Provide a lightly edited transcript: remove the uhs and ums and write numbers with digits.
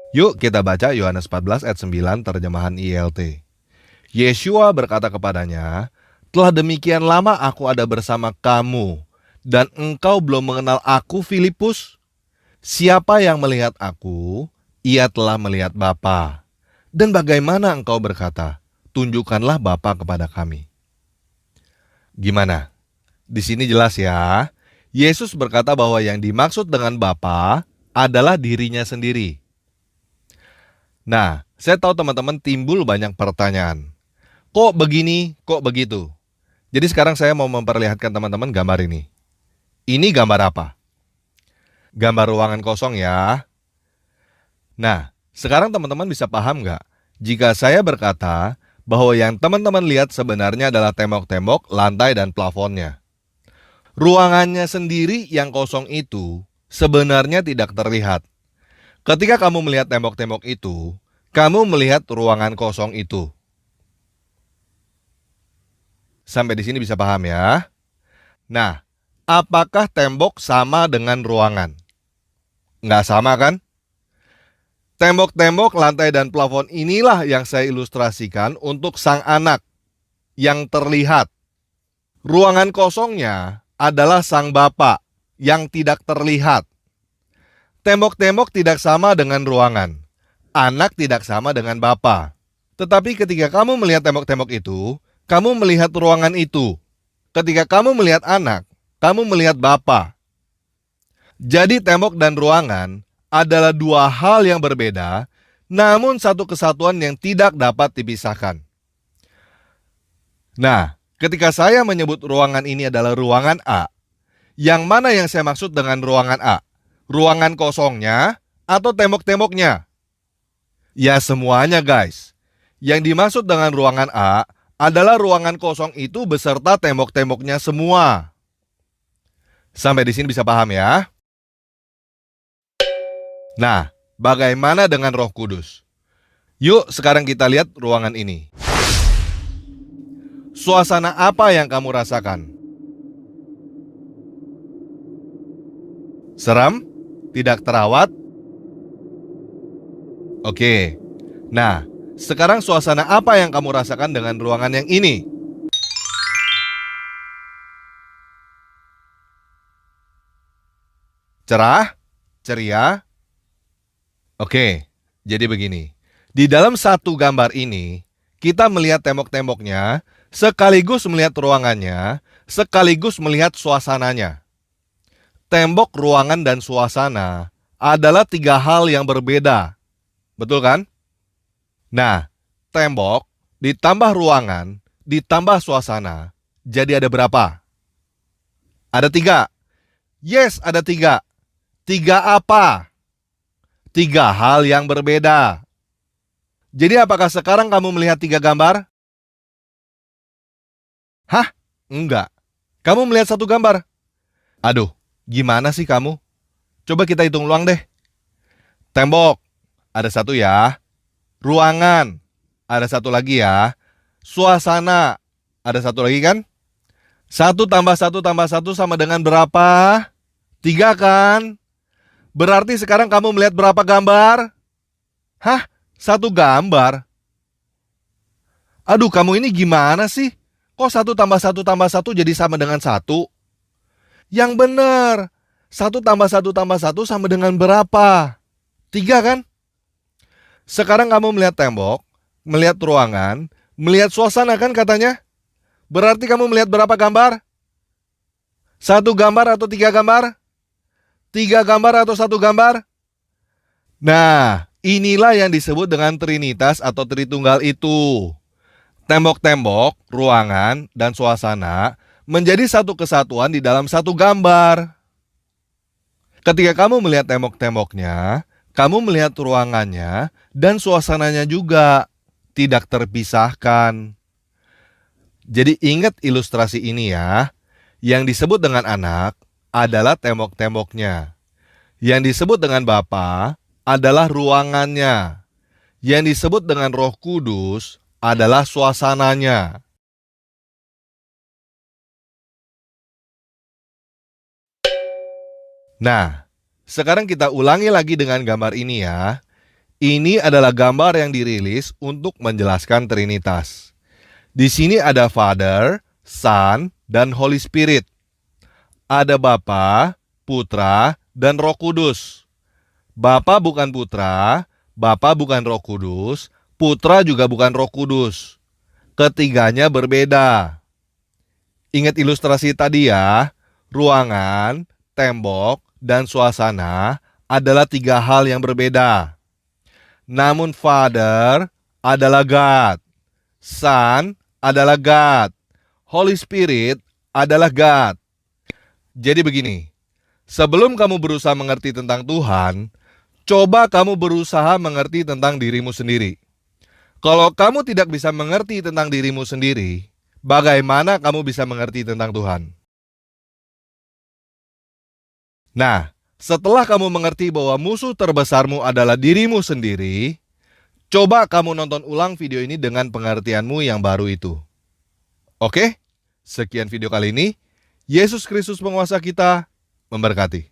Yuk kita baca Yohanes 14 ayat 9 terjemahan ILT. Yeshua berkata kepadanya, "Telah demikian lama aku ada bersama kamu, dan engkau belum mengenal aku, Filipus? Siapa yang melihat aku, ia telah melihat Bapa. Dan bagaimana engkau berkata, tunjukkanlah Bapa kepada kami." Gimana? Di sini jelas ya. Yesus berkata bahwa yang dimaksud dengan Bapa adalah dirinya sendiri. Nah, saya tahu teman-teman timbul banyak pertanyaan. Kok begini, kok begitu? Jadi sekarang saya mau memperlihatkan teman-teman gambar ini. Ini gambar apa? Gambar ruangan kosong ya. Nah, sekarang teman-teman bisa paham nggak? Jika saya berkata bahwa yang teman-teman lihat sebenarnya adalah tembok-tembok, lantai, dan plafonnya. Ruangannya sendiri yang kosong itu sebenarnya tidak terlihat. Ketika kamu melihat tembok-tembok itu, kamu melihat ruangan kosong itu. Sampai di sini bisa paham ya? Nah, apakah tembok sama dengan ruangan? Nggak sama kan? Tembok-tembok, lantai, dan plafon inilah yang saya ilustrasikan untuk sang anak yang terlihat. Ruangan kosongnya adalah sang bapak yang tidak terlihat. Tembok-tembok tidak sama dengan ruangan. Anak tidak sama dengan bapak. Tetapi ketika kamu melihat tembok-tembok itu, kamu melihat ruangan itu. Ketika kamu melihat anak, kamu melihat bapak. Jadi tembok dan ruangan adalah dua hal yang berbeda, namun satu kesatuan yang tidak dapat dipisahkan. Nah, ketika saya menyebut ruangan ini adalah ruangan A, yang mana yang saya maksud dengan ruangan A? Ruangan kosongnya atau tembok-temboknya? Ya semuanya guys. Yang dimaksud dengan ruangan A adalah ruangan kosong itu beserta tembok-temboknya semua. Sampai di sini bisa paham ya? Nah, bagaimana dengan Roh Kudus? Yuk sekarang kita lihat ruangan ini. Suasana apa yang kamu rasakan? Seram? Tidak terawat? Oke. Nah, sekarang suasana apa yang kamu rasakan dengan ruangan yang ini? Cerah? Ceria? Oke, jadi begini. Di dalam satu gambar ini, kita melihat tembok-temboknya, sekaligus melihat ruangannya, sekaligus melihat suasananya. Tembok, ruangan, dan suasana adalah tiga hal yang berbeda. Betul kan? Nah, tembok ditambah ruangan, ditambah suasana, jadi ada berapa? Ada tiga. Yes, ada tiga. Tiga apa? Tiga hal yang berbeda. Jadi apakah sekarang kamu melihat tiga gambar? Hah? Enggak. Kamu melihat satu gambar. Aduh, gimana sih kamu? Coba kita hitung ulang deh. Tembok, ada satu ya. Ruangan, ada satu lagi ya. Suasana, ada satu lagi kan? Satu tambah satu sama dengan berapa? Tiga kan? Berarti sekarang kamu melihat berapa gambar? Hah? Satu gambar? Aduh, kamu ini gimana sih? Kok satu tambah satu jadi sama dengan satu? Yang benar. Satu tambah satu sama dengan berapa? Tiga kan? Sekarang kamu melihat tembok, melihat ruangan, melihat suasana kan katanya? Berarti kamu melihat berapa gambar? Satu gambar atau tiga gambar? Tiga gambar atau satu gambar? Nah, inilah yang disebut dengan Trinitas atau Tritunggal itu. Tembok-tembok, ruangan, dan suasana menjadi satu kesatuan di dalam satu gambar. Ketika kamu melihat tembok-temboknya, kamu melihat ruangannya dan suasananya juga tidak terpisahkan. Jadi ingat ilustrasi ini ya. Yang disebut dengan anak adalah tembok-temboknya. Yang disebut dengan Bapa adalah ruangannya. Yang disebut dengan Roh Kudus adalah suasananya. Nah, sekarang kita ulangi lagi dengan gambar ini ya. Ini adalah gambar yang dirilis untuk menjelaskan Trinitas. Di sini ada Father, Son, dan Holy Spirit. Ada Bapa, Putra, dan Roh Kudus. Bapa bukan Putra, Bapa bukan Roh Kudus, Putra juga bukan Roh Kudus. Ketiganya berbeda. Ingat ilustrasi tadi ya, ruangan, tembok, dan suasana adalah tiga hal yang berbeda. Namun Father adalah God, Son adalah God, Holy Spirit adalah God. Jadi begini, sebelum kamu berusaha mengerti tentang Tuhan, coba kamu berusaha mengerti tentang dirimu sendiri. Kalau kamu tidak bisa mengerti tentang dirimu sendiri, bagaimana kamu bisa mengerti tentang Tuhan? Nah, setelah kamu mengerti bahwa musuh terbesarmu adalah dirimu sendiri, coba kamu nonton ulang video ini dengan pengertianmu yang baru itu. Oke? Sekian video kali ini. Yesus Kristus penguasa kita memberkati.